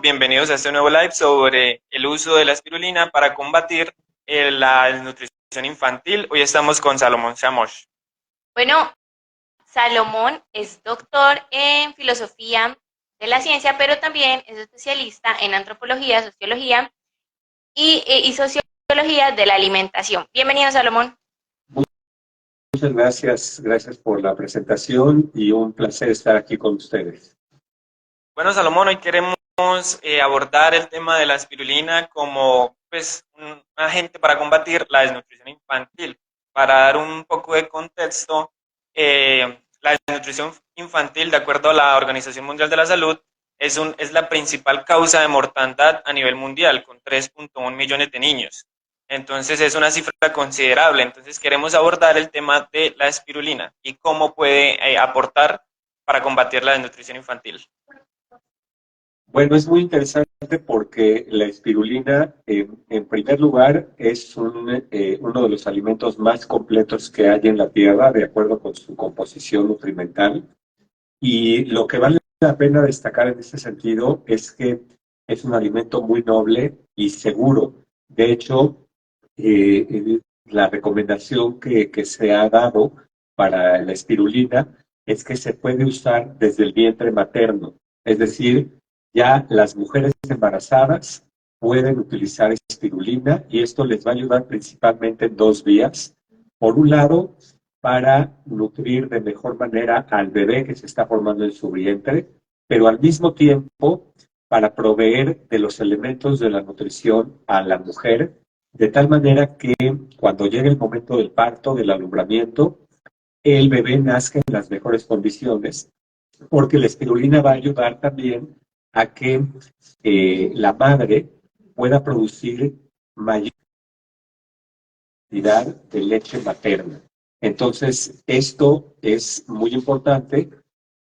Bienvenidos a este nuevo live sobre el uso de la espirulina para combatir la desnutrición infantil. Hoy estamos con Salomón Chamosh. Bueno, Salomón es doctor en filosofía de la ciencia, pero también es especialista en antropología, sociología y sociología de la alimentación. Bienvenido, Salomón. Muchas gracias, gracias por la presentación y un placer estar aquí con ustedes. Bueno, Salomón, hoy queremos abordar el tema de la espirulina como un agente para combatir la desnutrición infantil. Para dar un poco de contexto, la desnutrición infantil, de acuerdo a la Organización Mundial de la Salud, es la principal causa de mortandad a nivel mundial, con 3.1 millones de niños. Entonces es una cifra considerable. Entonces queremos abordar el tema de la espirulina y cómo puede aportar para combatir la desnutrición infantil. Bueno, es muy interesante porque la espirulina, en primer lugar, es uno de los alimentos más completos que hay en la Tierra, de acuerdo con su composición nutrimental. Y lo que vale la pena destacar en este sentido es que es un alimento muy noble y seguro. De hecho, la recomendación que se ha dado para la espirulina es que se puede usar desde el vientre materno. Es decir, ya las mujeres embarazadas pueden utilizar espirulina y esto les va a ayudar principalmente en dos vías. Por un lado, para nutrir de mejor manera al bebé que se está formando en su vientre, pero al mismo tiempo para proveer de los elementos de la nutrición a la mujer, de tal manera que cuando llegue el momento del parto, del alumbramiento, el bebé nazca en las mejores condiciones, porque la espirulina va a ayudar también a que la madre pueda producir mayor cantidad de leche materna. Entonces, esto es muy importante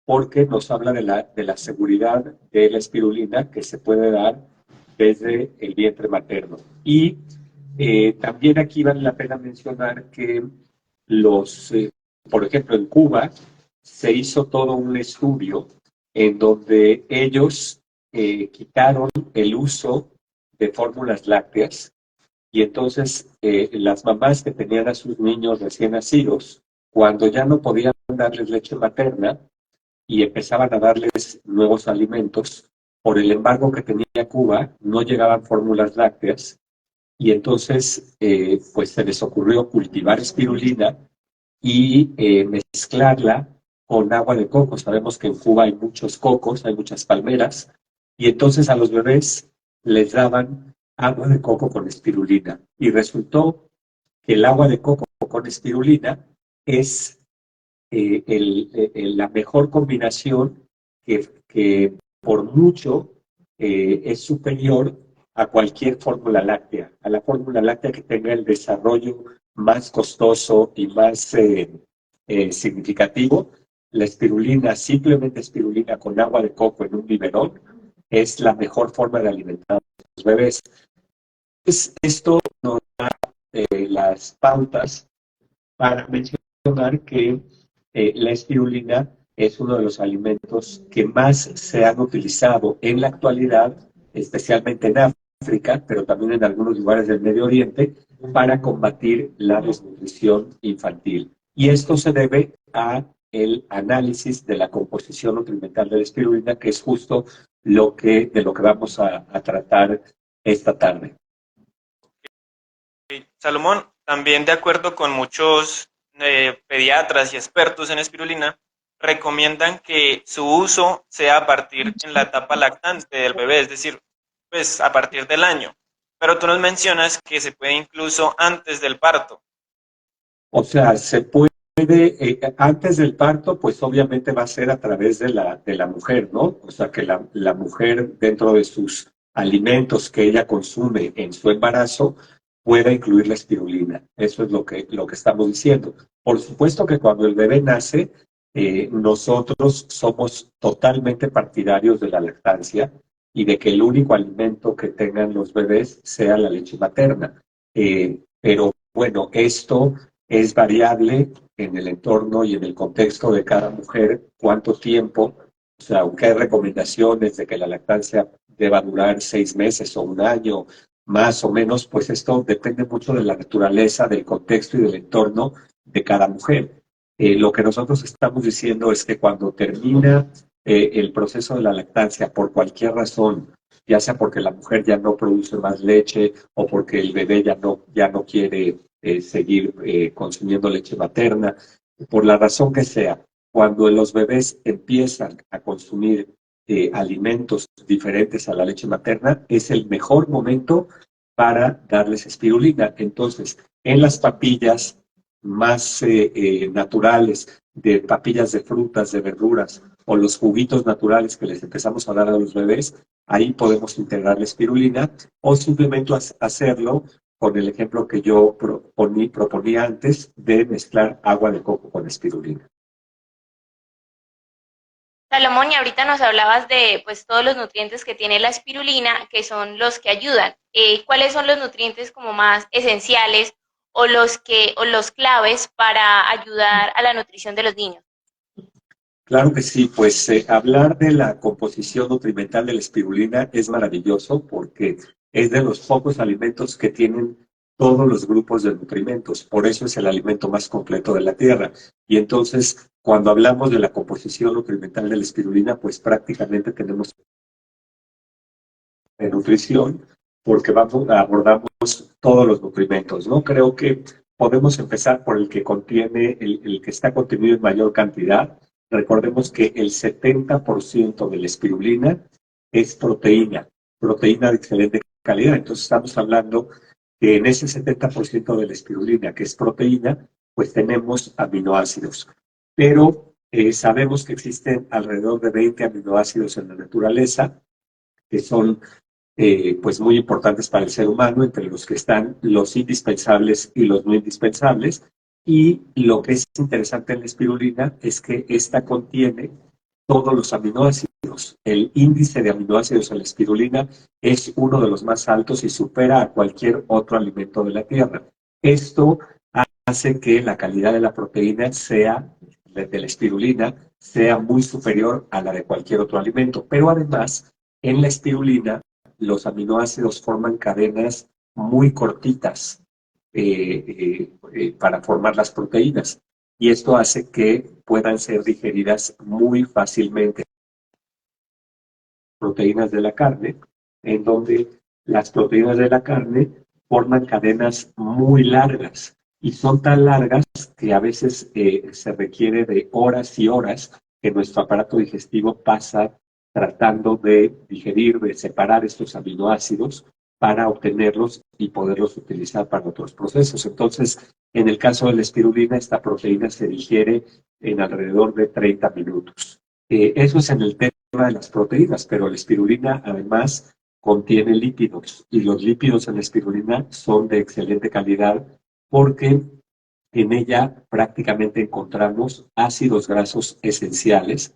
porque nos habla de la seguridad de la espirulina que se puede dar desde el vientre materno. Y también aquí vale la pena mencionar que por ejemplo, en Cuba se hizo todo un estudio en donde ellos quitaron el uso de fórmulas lácteas y entonces las mamás que tenían a sus niños recién nacidos, cuando ya no podían darles leche materna y empezaban a darles nuevos alimentos, por el embargo que tenía Cuba, no llegaban fórmulas lácteas y entonces pues se les ocurrió cultivar espirulina y mezclarla con agua de coco. Sabemos que en Cuba hay muchos cocos, hay muchas palmeras, y entonces a los bebés les daban agua de coco con espirulina. Y resultó que el agua de coco con espirulina es la mejor combinación que por mucho es superior a cualquier fórmula láctea, a la fórmula láctea que tenga el desarrollo más costoso y más significativo. La espirulina, simplemente espirulina con agua de coco en un biberón, es la mejor forma de alimentar a los bebés. Esto nos da las pautas para mencionar que la espirulina es uno de los alimentos que más se han utilizado en la actualidad, especialmente en África, pero también en algunos lugares del Medio Oriente, para combatir la desnutrición infantil. Y esto se debe a el análisis de la composición nutrimental de la espirulina, que es justo de lo que vamos a tratar esta tarde. Salomón, también de acuerdo con muchos pediatras y expertos en espirulina, recomiendan que su uso sea a partir en la etapa lactante del bebé, es decir, pues a partir del año. Pero tú nos mencionas que se puede incluso antes del parto. O sea, se puede, antes del parto, pues obviamente va a ser a través de la mujer, ¿no? O sea, que la mujer dentro de sus alimentos que ella consume en su embarazo pueda incluir la espirulina. Eso es lo que estamos diciendo. Por supuesto que cuando el bebé nace, nosotros somos totalmente partidarios de la lactancia y de que el único alimento que tengan los bebés sea la leche materna. Pero bueno, esto es variable en el entorno y en el contexto de cada mujer, cuánto tiempo, o sea, aunque hay recomendaciones de que la lactancia deba durar 6 meses o un año, más o menos, pues esto depende mucho de la naturaleza, del contexto y del entorno de cada mujer. Lo que nosotros estamos diciendo es que cuando termina el proceso de la lactancia por cualquier razón, ya sea porque la mujer ya no produce más leche o porque el bebé ya no quiere seguir consumiendo leche materna, por la razón que sea, cuando los bebés empiezan a consumir alimentos diferentes a la leche materna, es el mejor momento para darles espirulina. Entonces, en las papillas más naturales, de papillas de frutas, de verduras, o los juguitos naturales que les empezamos a dar a los bebés, ahí podemos integrar la espirulina, o simplemente hacerlo con el ejemplo que yo proponía antes de mezclar agua de coco con espirulina. Salomón, y ahorita nos hablabas de pues todos los nutrientes que tiene la espirulina, que son los que ayudan. ¿Cuáles son los nutrientes como más esenciales o los claves para ayudar a la nutrición de los niños? Claro que sí, pues hablar de la composición nutrimental de la espirulina es maravilloso porque es de los pocos alimentos que tienen todos los grupos de nutrimentos. Por eso es el alimento más completo de la tierra. Y entonces, cuando hablamos de la composición nutrimental de la espirulina, pues prácticamente tenemos de nutrición porque abordamos todos los nutrimentos, ¿no? Creo que podemos empezar por el que contiene, el que está contenido en mayor cantidad. Recordemos que el 70% de la espirulina es proteína de excelente calidad. Entonces estamos hablando que en ese 70% de la espirulina, que es proteína, pues tenemos aminoácidos. Pero sabemos que existen alrededor de 20 aminoácidos en la naturaleza, que son pues muy importantes para el ser humano, entre los que están los indispensables y los no indispensables. Y lo que es interesante en la espirulina es que esta contiene todos los aminoácidos. El índice de aminoácidos en la espirulina es uno de los más altos y supera a cualquier otro alimento de la tierra. Esto hace que la calidad de la proteína de la espirulina sea muy superior a la de cualquier otro alimento. Pero además, en la espirulina, los aminoácidos forman cadenas muy cortitas para formar las proteínas. Y esto hace que puedan ser digeridas muy fácilmente. Proteínas de la carne, en donde las proteínas de la carne forman cadenas muy largas y son tan largas que a veces se requiere de horas y horas que nuestro aparato digestivo pasa tratando de digerir, de separar estos aminoácidos para obtenerlos y poderlos utilizar para otros procesos. Entonces, en el caso de la espirulina, esta proteína se digiere en alrededor de 30 minutos. Eso es en el tema de las proteínas, pero la espirulina además contiene lípidos y los lípidos en la espirulina son de excelente calidad porque en ella prácticamente encontramos ácidos grasos esenciales,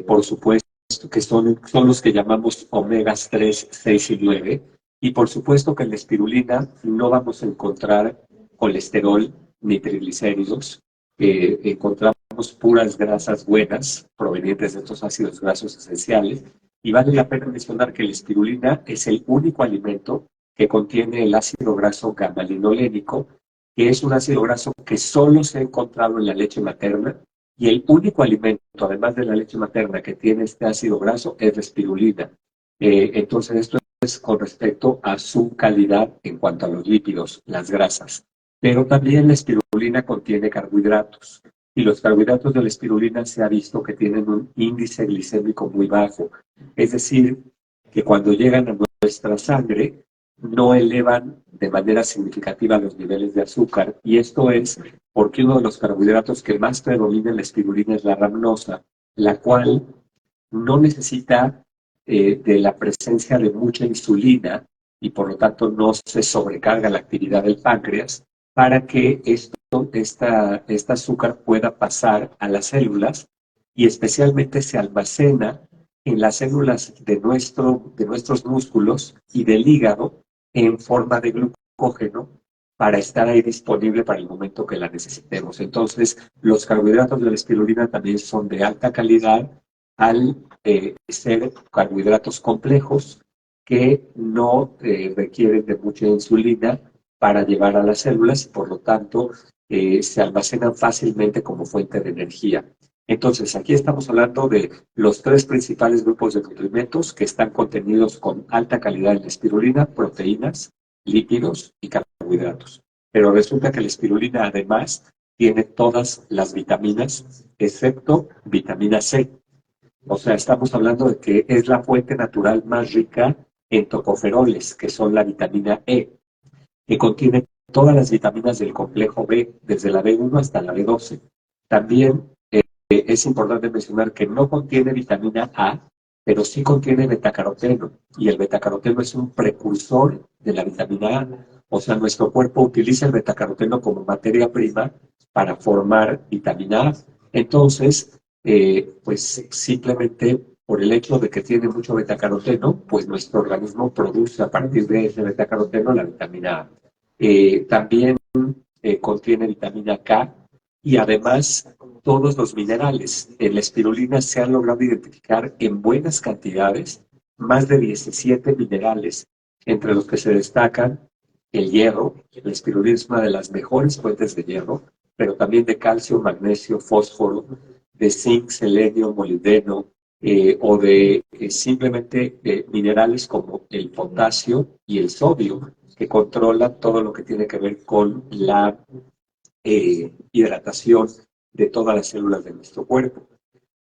por supuesto que son los que llamamos omegas 3, 6 y 9, y por supuesto que en la espirulina no vamos a encontrar colesterol ni triglicéridos, encontramos puras grasas buenas provenientes de estos ácidos grasos esenciales, y vale la pena mencionar que la espirulina es el único alimento que contiene el ácido graso gamma-linolénico, que es un ácido graso que solo se ha encontrado en la leche materna, y el único alimento, además de la leche materna, que tiene este ácido graso es la espirulina. Entonces, esto es con respecto a su calidad en cuanto a los lípidos, las grasas. Pero también la espirulina contiene carbohidratos. Y los carbohidratos de la espirulina se ha visto que tienen un índice glicémico muy bajo. Es decir, que cuando llegan a nuestra sangre, no elevan de manera significativa los niveles de azúcar. Y esto es porque uno de los carbohidratos que más predomina en la espirulina es la rhamnosa, la cual no necesita de la presencia de mucha insulina y por lo tanto no se sobrecarga la actividad del páncreas para que este azúcar pueda pasar a las células y especialmente se almacena en las células de nuestros músculos y del hígado en forma de glucógeno para estar ahí disponible para el momento que la necesitemos. Entonces, los carbohidratos de la espirulina también son de alta calidad, al ser carbohidratos complejos que no requieren de mucha insulina para llevar a las células y por lo tanto se almacenan fácilmente como fuente de energía. Entonces, aquí estamos hablando de los tres principales grupos de nutrimentos que están contenidos con alta calidad en la espirulina: proteínas, lípidos y carbohidratos. Pero resulta que la espirulina además tiene todas las vitaminas, excepto vitamina C. O sea, estamos hablando de que es la fuente natural más rica en tocoferoles, que son la vitamina E, que contiene todas las vitaminas del complejo B, desde la B1 hasta la B12. También es importante mencionar que no contiene vitamina A, pero sí contiene betacaroteno, y el betacaroteno es un precursor de la vitamina A. O sea, nuestro cuerpo utiliza el betacaroteno como materia prima para formar vitamina A. Entonces, pues simplemente por el hecho de que tiene mucho betacaroteno, pues nuestro organismo produce a partir de ese betacaroteno la vitamina A. También contiene vitamina K y además todos los minerales. En la espirulina se han logrado identificar en buenas cantidades más de 17 minerales, entre los que se destacan el hierro. La espirulina es una de las mejores fuentes de hierro, pero también de calcio, magnesio, fósforo, de zinc, selenio, molibdeno, o de simplemente minerales como el potasio y el sodio, que controlan todo lo que tiene que ver con la hidratación de todas las células de nuestro cuerpo.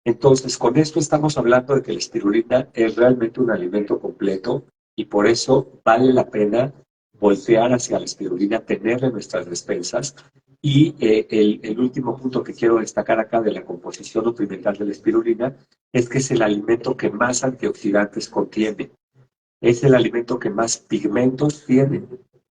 Entonces, con esto estamos hablando de que la espirulina es realmente un alimento completo y por eso vale la pena voltear hacia la espirulina, tenerla en nuestras despensas. Y el último punto que quiero destacar acá de la composición nutrimental de la espirulina es que es el alimento que más antioxidantes contiene. Es el alimento que más pigmentos tiene.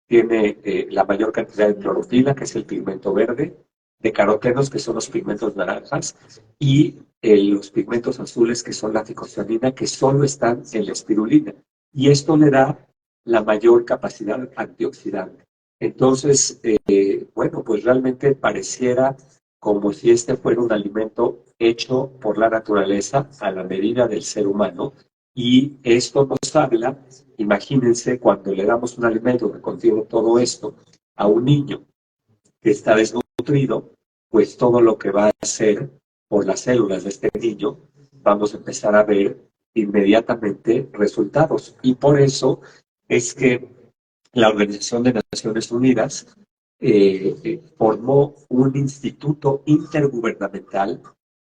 Tiene la mayor cantidad de clorofila, que es el pigmento verde, de carotenos, que son los pigmentos naranjas, y los pigmentos azules, que son la ficocianina, que solo están en la espirulina. Y esto le da la mayor capacidad antioxidante. Entonces, bueno, pues realmente pareciera como si este fuera un alimento hecho por la naturaleza a la medida del ser humano. Y esto nos habla, imagínense, cuando le damos un alimento que contiene todo esto a un niño que está desnutrido, pues todo lo que va a hacer por las células de este niño, vamos a empezar a ver inmediatamente resultados. Y por eso es que la Organización de Naciones Unidas formó un instituto intergubernamental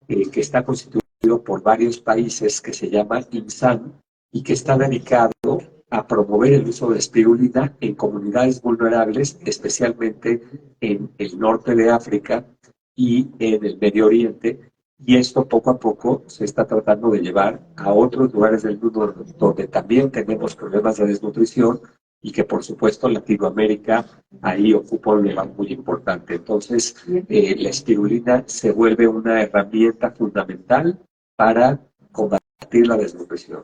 que está constituido por varios países, que se llama INSAN, y que está dedicado a promover el uso de espirulina en comunidades vulnerables, especialmente en el norte de África y en el Medio Oriente. Y esto poco a poco se está tratando de llevar a otros lugares del mundo donde también tenemos problemas de desnutrición, y que por supuesto Latinoamérica ahí ocupa un lugar muy importante. Entonces, la espirulina se vuelve una herramienta fundamental para combatir la desnutrición.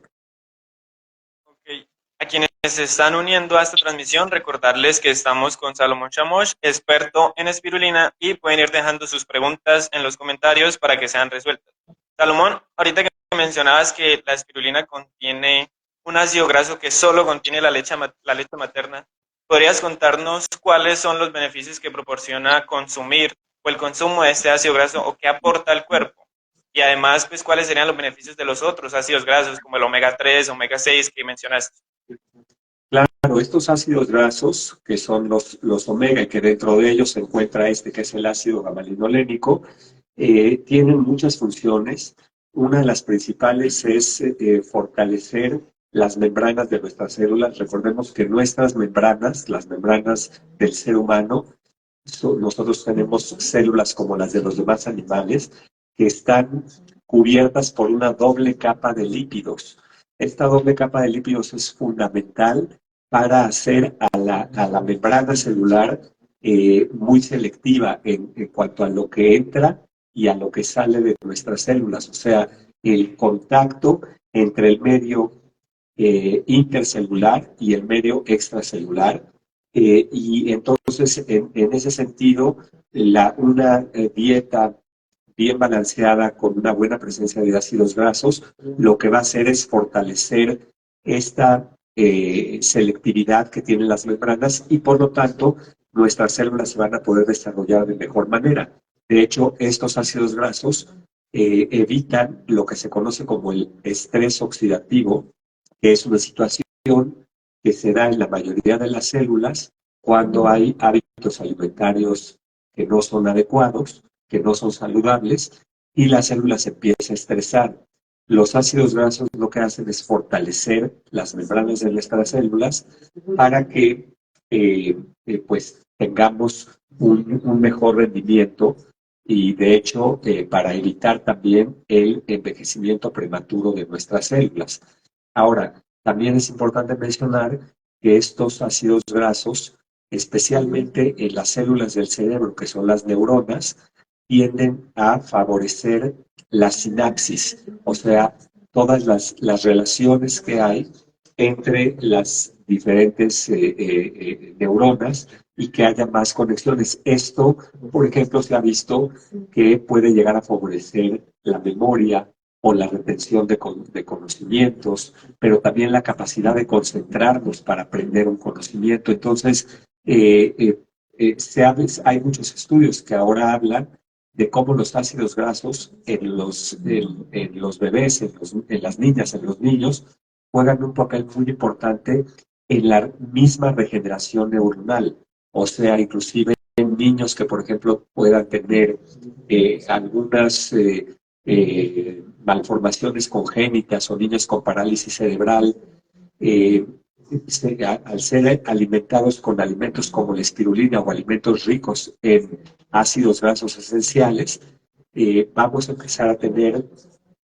Okay. A quienes se están uniendo a esta transmisión, recordarles que estamos con Salomón Chamosh, experto en espirulina, y pueden ir dejando sus preguntas en los comentarios para que sean resueltas. Salomón, ahorita que mencionabas que la espirulina contiene un ácido graso que solo contiene la leche materna, ¿podrías contarnos cuáles son los beneficios que proporciona consumir o el consumo de este ácido graso, o qué aporta al cuerpo? Y además, pues, ¿cuáles serían los beneficios de los otros ácidos grasos, como el omega 3, omega 6 que mencionaste? Claro, estos ácidos grasos, que son los omega, y que dentro de ellos se encuentra este, que es el ácido gamma-linolénico, tienen muchas funciones. Una de las principales es fortalecer las membranas de nuestras células. Recordemos que nuestras membranas, las membranas del ser humano, nosotros tenemos células como las de los demás animales, que están cubiertas por una doble capa de lípidos. Esta doble capa de lípidos es fundamental para hacer a la membrana celular muy selectiva en cuanto a lo que entra y a lo que sale de nuestras células. O sea, el contacto entre el medio intercelular y el medio extracelular. Y entonces, en ese sentido, una dieta bien balanceada, con una buena presencia de ácidos grasos, lo que va a hacer es fortalecer esta selectividad que tienen las membranas y por lo tanto nuestras células se van a poder desarrollar de mejor manera. De hecho, estos ácidos grasos evitan lo que se conoce como el estrés oxidativo, que es una situación que se da en la mayoría de las células cuando hay hábitos alimentarios que no son adecuados, que no son saludables, y la célula se empieza a estresar. Los ácidos grasos lo que hacen es fortalecer las membranas de nuestras células para que pues tengamos un mejor rendimiento y de hecho para evitar también el envejecimiento prematuro de nuestras células. Ahora, también es importante mencionar que estos ácidos grasos, especialmente en las células del cerebro, que son las neuronas, tienden a favorecer la sinapsis, o sea, todas las relaciones que hay entre las diferentes neuronas y que haya más conexiones. Esto, por ejemplo, se ha visto que puede llegar a favorecer la memoria o la retención de conocimientos, pero también la capacidad de concentrarnos para aprender un conocimiento. Entonces, hay muchos estudios que ahora hablan de cómo los ácidos grasos en los bebés, en las niñas, en los niños, juegan un papel muy importante en la misma regeneración neuronal. O sea, inclusive en niños que, por ejemplo, puedan tener algunas malformaciones congénitas o niños con parálisis cerebral, eh, al ser alimentados con alimentos como la espirulina o alimentos ricos en ácidos grasos esenciales, vamos a empezar a tener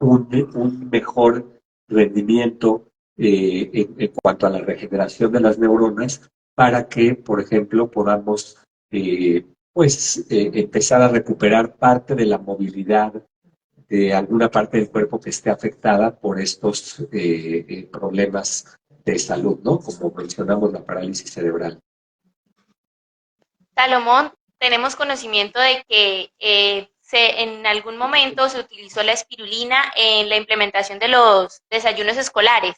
un mejor rendimiento en cuanto a la regeneración de las neuronas para que, por ejemplo, podamos empezar a recuperar parte de la movilidad de alguna parte del cuerpo que esté afectada por estos problemas de salud, ¿no? Como mencionamos, la parálisis cerebral. Salomón, tenemos conocimiento de que en algún momento se utilizó la espirulina en la implementación de los desayunos escolares.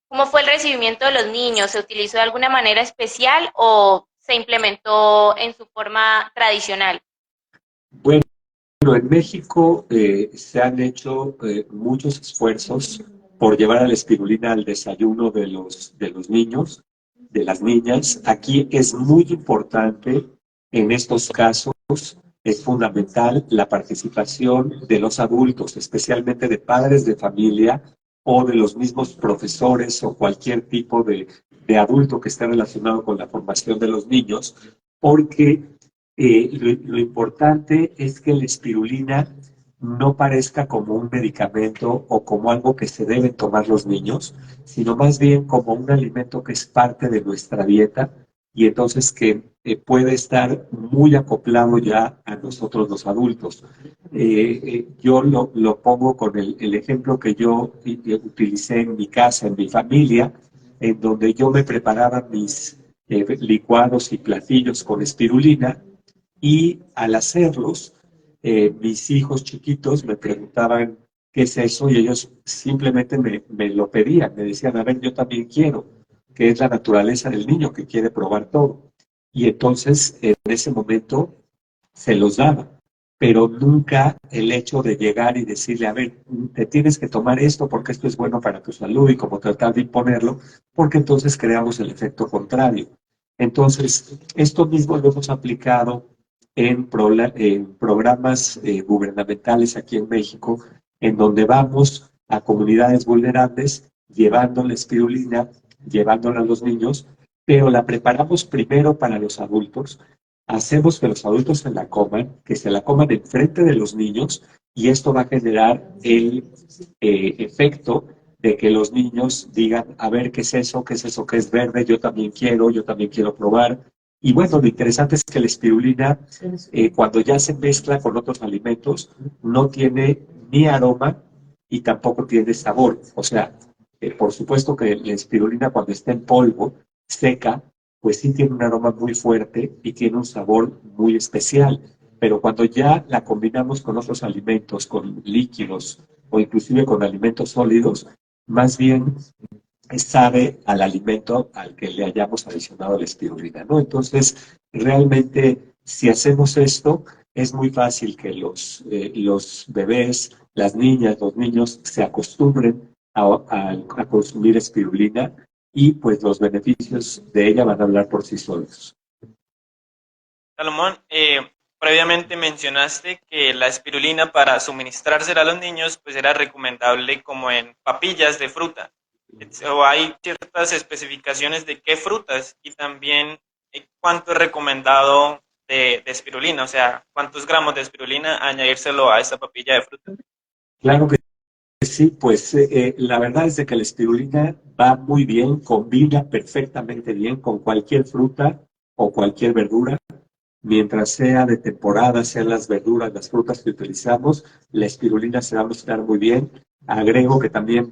¿Cómo fue el recibimiento de los niños? ¿Se utilizó de alguna manera especial o se implementó en su forma tradicional? Bueno, en México se han hecho muchos esfuerzos por llevar a la espirulina al desayuno de los niños, de las niñas. Aquí es muy importante, en estos casos, es fundamental la participación de los adultos, especialmente de padres de familia o de los mismos profesores o cualquier tipo de adulto que esté relacionado con la formación de los niños, porque lo importante es que la espirulina no parezca como un medicamento o como algo que se deben tomar los niños, sino más bien como un alimento que es parte de nuestra dieta y entonces que puede estar muy acoplado ya a nosotros los adultos. Yo lo pongo con el ejemplo que yo utilicé en mi casa, en mi familia, en donde yo me preparaba mis licuados y platillos con espirulina y al hacerlos, mis hijos chiquitos me preguntaban qué es eso y ellos simplemente me lo pedían, me decían, a ver, yo también quiero, que es la naturaleza del niño que quiere probar todo. Y entonces en ese momento se los daba, pero nunca el hecho de llegar y decirle, a ver, te tienes que tomar esto porque esto es bueno para tu salud y como tratar de imponerlo, porque entonces creamos el efecto contrario. Entonces, esto mismo lo hemos aplicado en programas gubernamentales aquí en México, en donde vamos a comunidades vulnerables llevando la espirulina, llevándola a los niños, pero la preparamos primero para los adultos. Hacemos que los adultos se la coman, que se la coman enfrente de los niños, y esto va a generar el efecto de que los niños digan, a ver, ¿qué es eso? ¿Qué es eso que es verde? Yo también quiero probar. Y bueno, lo interesante es que la espirulina, cuando ya se mezcla con otros alimentos, no tiene ni aroma y tampoco tiene sabor. O sea, por supuesto que la espirulina cuando está en polvo, seca, pues sí tiene un aroma muy fuerte y tiene un sabor muy especial. pero cuando ya la combinamos con otros alimentos, con líquidos o inclusive con alimentos sólidos, más bien sabe al alimento al que le hayamos adicionado la espirulina, ¿no? Entonces, realmente, si hacemos esto, es muy fácil que los bebés, las niñas, los niños se acostumbren a consumir espirulina y pues los beneficios de ella van a hablar por sí solos. Salomón, previamente mencionaste que la espirulina para suministrársela a los niños pues era recomendable como en papillas de fruta. O hay ciertas especificaciones de qué frutas y también cuánto es recomendado de espirulina, o sea, cuántos gramos de espirulina añadírselo a esta papilla de fruta. Claro que sí, pues la verdad es de que la espirulina va muy bien, combina perfectamente bien con cualquier fruta o cualquier verdura. Mientras sea de temporada, sean las verduras, las frutas que utilizamos, la espirulina se va a mezclar muy bien. Agrego que también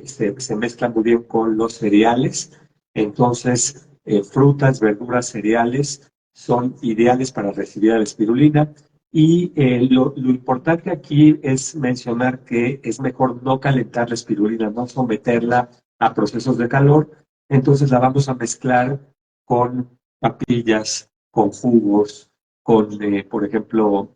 se mezcla muy bien con los cereales. Entonces, frutas, verduras, cereales son ideales para recibir la espirulina. Y lo importante aquí es mencionar que es mejor no calentar la espirulina, no someterla a procesos de calor. Entonces la vamos a mezclar con papillas, con jugos, con, por ejemplo,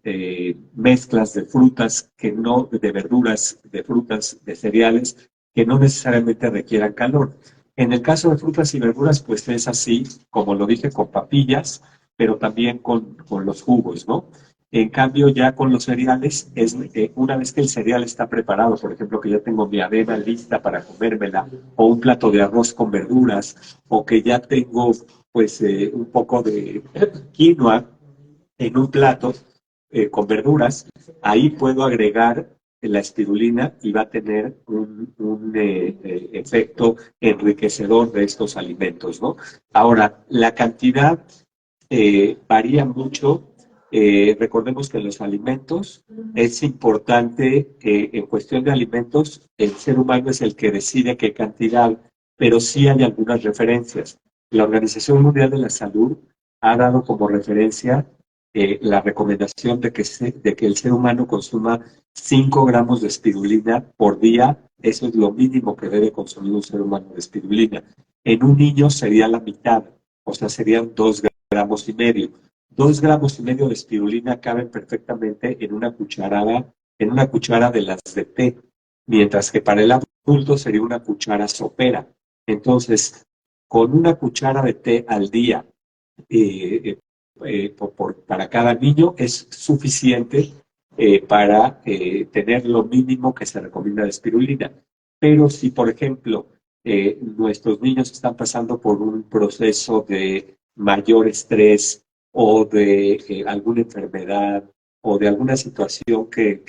mezclas de frutas que no, de verduras, de frutas, de cereales, que no necesariamente requieran calor. En el caso de frutas y verduras, pues es así, como lo dije, con papillas, pero también con los jugos, ¿no? En cambio, ya con los cereales, una vez que el cereal está preparado, por ejemplo, que ya tengo mi avena lista para comérmela, o un plato de arroz con verduras, o que ya tengo pues un poco de quinoa en un plato con verduras, ahí puedo agregar la espirulina y va a tener un efecto enriquecedor de estos alimentos, ¿no? Ahora, la cantidad varía mucho. Recordemos que en los alimentos es importante, en cuestión de alimentos, el ser humano es el que decide qué cantidad, pero sí hay algunas referencias. La Organización Mundial de la Salud ha dado como referencia la recomendación de que el ser humano consuma 5 gramos de espirulina por día. Eso es lo mínimo que debe consumir un ser humano de espirulina. En un niño sería la mitad, o sea, serían 2 gramos y medio. 2 gramos y medio de espirulina caben perfectamente en una cuchara de las de té, mientras que para el adulto sería una cuchara sopera. Entonces, con una cuchara de té al día para cada niño es suficiente para tener lo mínimo que se recomienda de espirulina. Pero si, por ejemplo, nuestros niños están pasando por un proceso de mayor estrés o de alguna enfermedad o de alguna situación que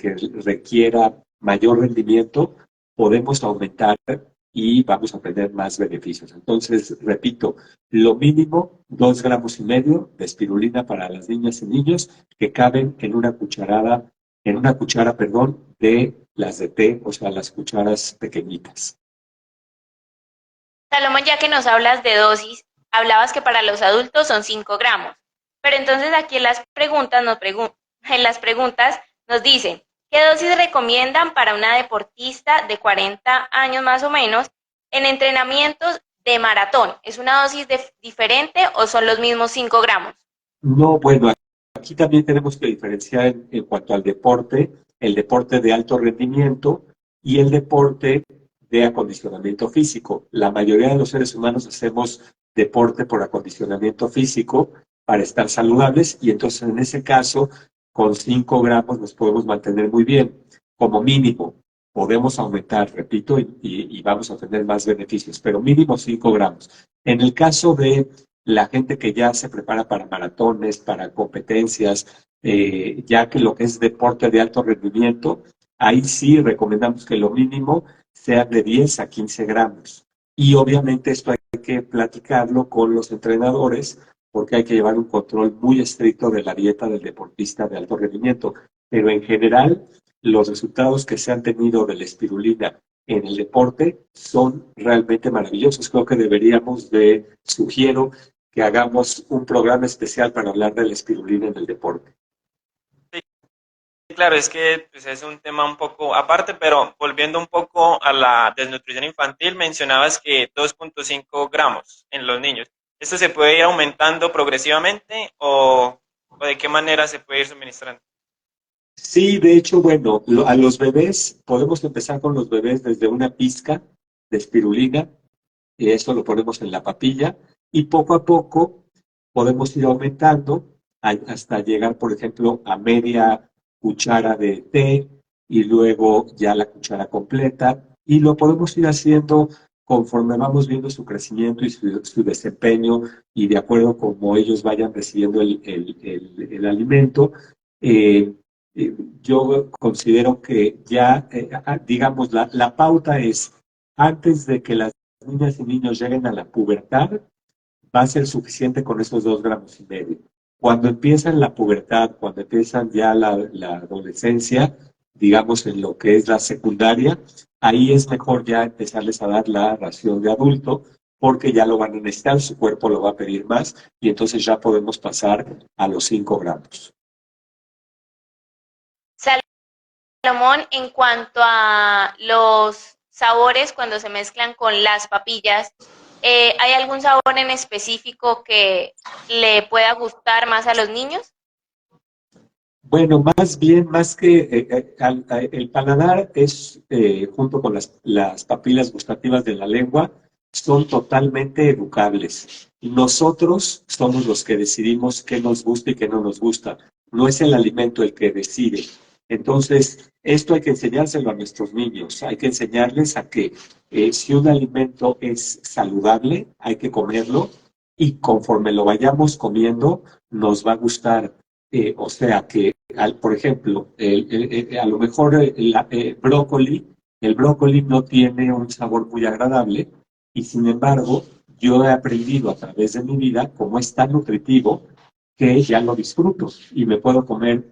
requiera mayor rendimiento, podemos aumentar y vamos a tener más beneficios. Entonces, repito, lo mínimo 2 gramos y medio de espirulina para las niñas y niños que caben en una cuchara, perdón, de las de té, o sea, las cucharas pequeñitas. Salomón, ya que nos hablas de dosis, hablabas que para los adultos son 5 gramos. Pero entonces aquí en las preguntas nos dicen, ¿qué dosis recomiendan para una deportista de 40 años más o menos en entrenamientos de maratón? ¿Es una dosis diferente o son los mismos 5 gramos? No, bueno, aquí también tenemos que diferenciar en cuanto al deporte, el deporte de alto rendimiento y el deporte de acondicionamiento físico. La mayoría de los seres humanos hacemos deporte por acondicionamiento físico para estar saludables y entonces en ese caso con 5 gramos nos podemos mantener muy bien. Como mínimo podemos aumentar, repito, y vamos a tener más beneficios, pero mínimo 5 gramos. En el caso de la gente que ya se prepara para maratones, para competencias, ya que lo que es deporte de alto rendimiento, ahí sí recomendamos que lo mínimo sea de 10 a 15 gramos. Y obviamente esto hay que platicarlo con los entrenadores porque hay que llevar un control muy estricto de la dieta del deportista de alto rendimiento. Pero en general, los resultados que se han tenido de la espirulina en el deporte son realmente maravillosos. Creo que sugiero que hagamos un programa especial para hablar de la espirulina en el deporte. claro, es que pues, es un tema un poco aparte, pero volviendo un poco a la desnutrición infantil, mencionabas que 2,5 gramos en los niños. ¿Esto se puede ir aumentando progresivamente o de qué manera se puede ir suministrando? Sí, de hecho, bueno, a los bebés, podemos empezar con los bebés desde una pizca de espirulina, y eso lo ponemos en la papilla, y poco a poco podemos ir aumentando hasta llegar, por ejemplo, a media cuchara de té y luego ya la cuchara completa, y lo podemos ir haciendo conforme vamos viendo su crecimiento y su desempeño, y de acuerdo como ellos vayan recibiendo el alimento. eh, yo considero que ya, digamos, la pauta es antes de que las niñas y niños lleguen a la pubertad, va a ser suficiente con esos 2,5 gramos. Cuando empiezan la pubertad, cuando empiezan ya la adolescencia, digamos en lo que es la secundaria, ahí es mejor ya empezarles a dar la ración de adulto, porque ya lo van a necesitar, su cuerpo lo va a pedir más, y entonces ya podemos pasar a los 5 gramos. Salomón, en cuanto a los sabores cuando se mezclan con las papillas, ¿hay algún sabor en específico que le pueda gustar más a los niños? Bueno, más bien, más que el paladar es, junto con las papilas gustativas de la lengua, son totalmente educables. Nosotros somos los que decidimos qué nos gusta y qué no nos gusta. No es el alimento el que decide. Entonces, esto hay que enseñárselo a nuestros niños. Hay que enseñarles a que si un alimento es saludable, hay que comerlo y conforme lo vayamos comiendo, nos va a gustar. O sea que por ejemplo, a lo mejor el brócoli no tiene un sabor muy agradable y sin embargo yo he aprendido a través de mi vida cómo es tan nutritivo que ya lo disfruto y me puedo comer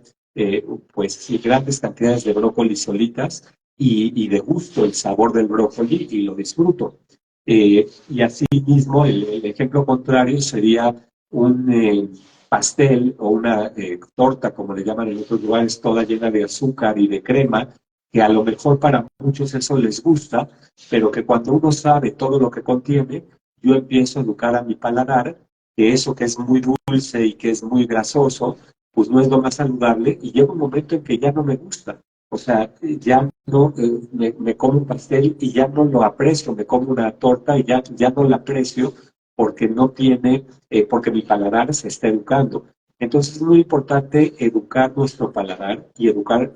pues sí, grandes cantidades de brócoli solitas y de gusto el sabor del brócoli y lo disfruto. Y así mismo el ejemplo contrario sería un pastel o una torta, como le llaman en otros lugares, toda llena de azúcar y de crema, que a lo mejor para muchos eso les gusta, pero que cuando uno sabe todo lo que contiene, yo empiezo a educar a mi paladar que eso que es muy dulce y que es muy grasoso, pues no es lo más saludable y llega un momento en que ya no me gusta. O sea, ya no me como un pastel y ya no lo aprecio, me como una torta y ya no la aprecio porque no tiene, porque mi paladar se está educando. Entonces es muy importante educar nuestro paladar y educar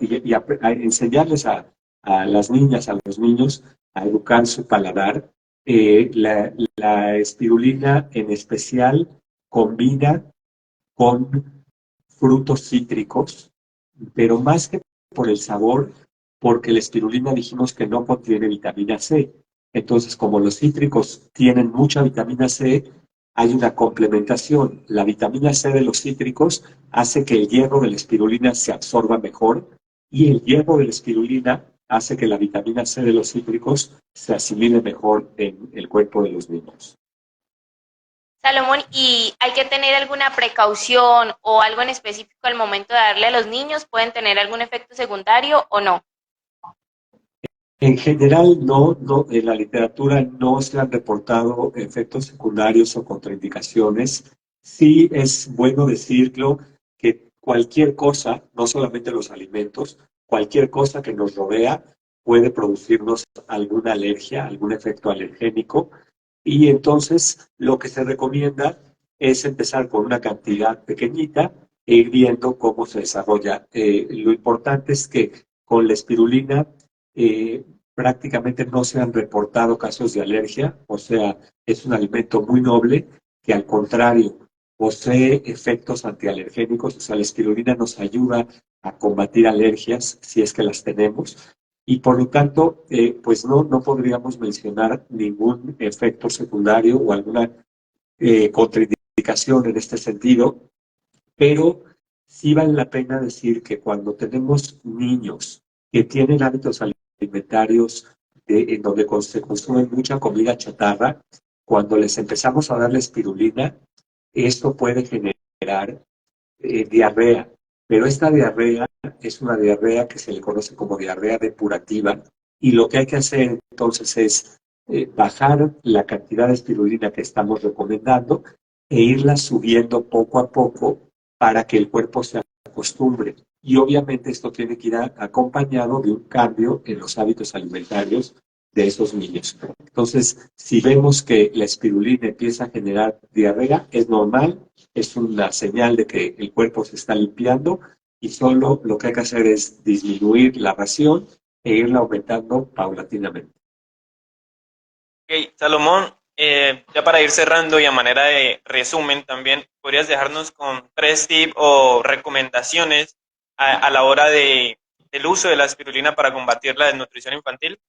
a enseñarles a las niñas, a los niños, a educar su paladar. La espirulina en especial combina con frutos cítricos, pero más que por el sabor, porque la espirulina dijimos que no contiene vitamina C. Entonces, como los cítricos tienen mucha vitamina C, hay una complementación. La vitamina C de los cítricos hace que el hierro de la espirulina se absorba mejor y el hierro de la espirulina hace que la vitamina C de los cítricos se asimile mejor en el cuerpo de los niños. Salomón, ¿y hay que tener alguna precaución o algo en específico al momento de darle a los niños? ¿Pueden tener algún efecto secundario o no? En general, no, en la literatura no se han reportado efectos secundarios o contraindicaciones. Sí es bueno decirlo que cualquier cosa, no solamente los alimentos, cualquier cosa que nos rodea puede producirnos alguna alergia, algún efecto alergénico. Y entonces lo que se recomienda es empezar con una cantidad pequeñita e ir viendo cómo se desarrolla. Lo importante es que con la espirulina eh, prácticamente no se han reportado casos de alergia, o sea, es un alimento muy noble que al contrario posee efectos antialergénicos, o sea, la espirulina nos ayuda a combatir alergias si es que las tenemos y por lo tanto, pues no podríamos mencionar ningún efecto secundario o alguna contraindicación en este sentido, pero sí vale la pena decir que cuando tenemos niños que tienen hábitos alimentarios en donde se consume mucha comida chatarra, cuando les empezamos a darle espirulina, esto puede generar diarrea. Pero esta diarrea es una diarrea que se le conoce como diarrea depurativa y lo que hay que hacer entonces es bajar la cantidad de espirulina que estamos recomendando e irla subiendo poco a poco para que el cuerpo se acostumbre. Y obviamente esto tiene que ir acompañado de un cambio en los hábitos alimentarios de esos niños. Entonces, si vemos que la espirulina empieza a generar diarrea, es normal, es una señal de que el cuerpo se está limpiando y solo lo que hay que hacer es disminuir la ración e irla aumentando paulatinamente. Ok, Salomón, ya para ir cerrando y a manera de resumen también, ¿podrías dejarnos con 3 tips o recomendaciones a la hora del uso de la espirulina para combatir la desnutrición infantil?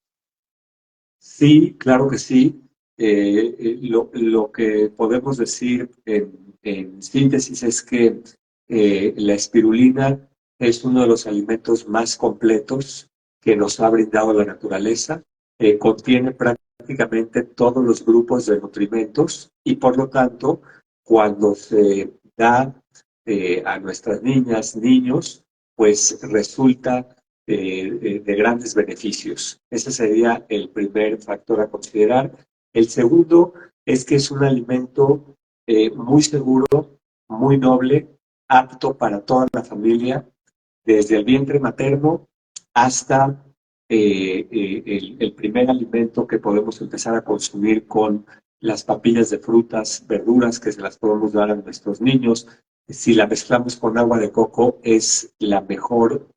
Sí, claro que sí. Lo que podemos decir en síntesis es que la espirulina es uno de los alimentos más completos que nos ha brindado la naturaleza. Contiene prácticamente todos los grupos de nutrimentos y por lo tanto, cuando se da a nuestras niñas, niños, pues resulta de grandes beneficios. Ese sería el primer factor a considerar. El segundo es que es un alimento muy seguro, muy noble, apto para toda la familia, desde el vientre materno hasta el primer alimento que podemos empezar a consumir con las papillas de frutas, verduras que se las podemos dar a nuestros niños. Si la mezclamos con agua de coco, es la mejor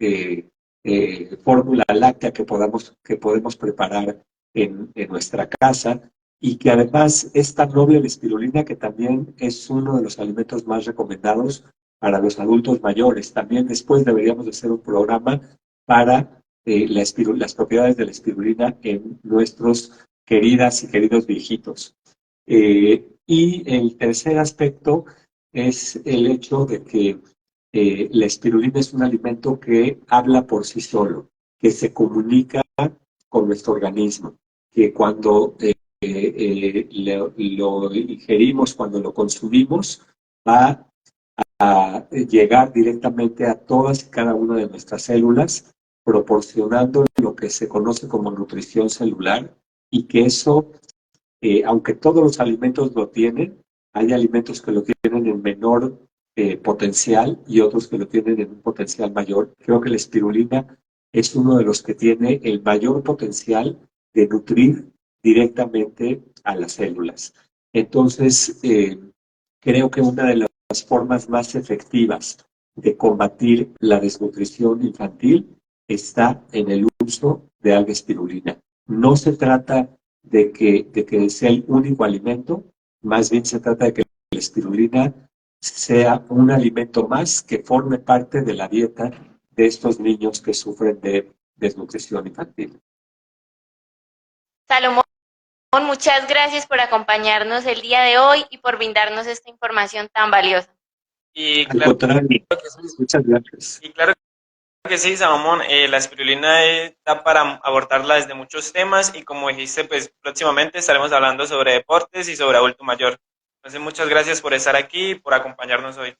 fórmula láctea que podemos preparar en nuestra casa y que además es tan noble la espirulina que también es uno de los alimentos más recomendados para los adultos mayores. También después deberíamos de hacer un programa para las propiedades de la espirulina en nuestros queridas y queridos viejitos. Y el tercer aspecto es el hecho de que la espirulina es un alimento que habla por sí solo, que se comunica con nuestro organismo, que cuando lo ingerimos, cuando lo consumimos, va a llegar directamente a todas y cada una de nuestras células, proporcionando lo que se conoce como nutrición celular y que eso, aunque todos los alimentos lo tienen, hay alimentos que lo tienen en menor potencial y otros que lo tienen en un potencial mayor. Creo que la espirulina es uno de los que tiene el mayor potencial de nutrir directamente a las células. Entonces, creo que una de las formas más efectivas de combatir la desnutrición infantil está en el uso de alga espirulina. No se trata de que sea el único alimento, más bien se trata de que la espirulina sea un alimento más que forme parte de la dieta de estos niños que sufren de desnutrición infantil. Salomón, muchas gracias por acompañarnos el día de hoy y por brindarnos esta información tan valiosa. Y Al claro contrario, que sí, muchas gracias. y claro que sí, Salomón, la espirulina está para abordarla desde muchos temas y como dijiste, pues próximamente estaremos hablando sobre deportes y sobre adulto mayor. Entonces, muchas gracias por estar aquí y por acompañarnos hoy.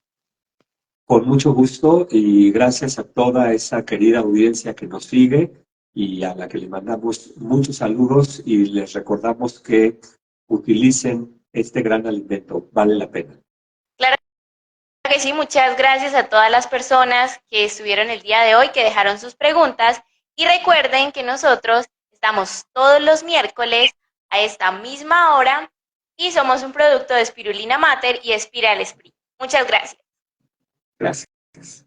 Con mucho gusto y gracias a toda esa querida audiencia que nos sigue y a la que le mandamos muchos saludos y les recordamos que utilicen este gran alimento, vale la pena. Claro que sí, muchas gracias a todas las personas que estuvieron el día de hoy, que dejaron sus preguntas y recuerden que nosotros estamos todos los miércoles a esta misma hora y somos un producto de Spirulina Mater y Espiral Esprit. Muchas gracias. Gracias.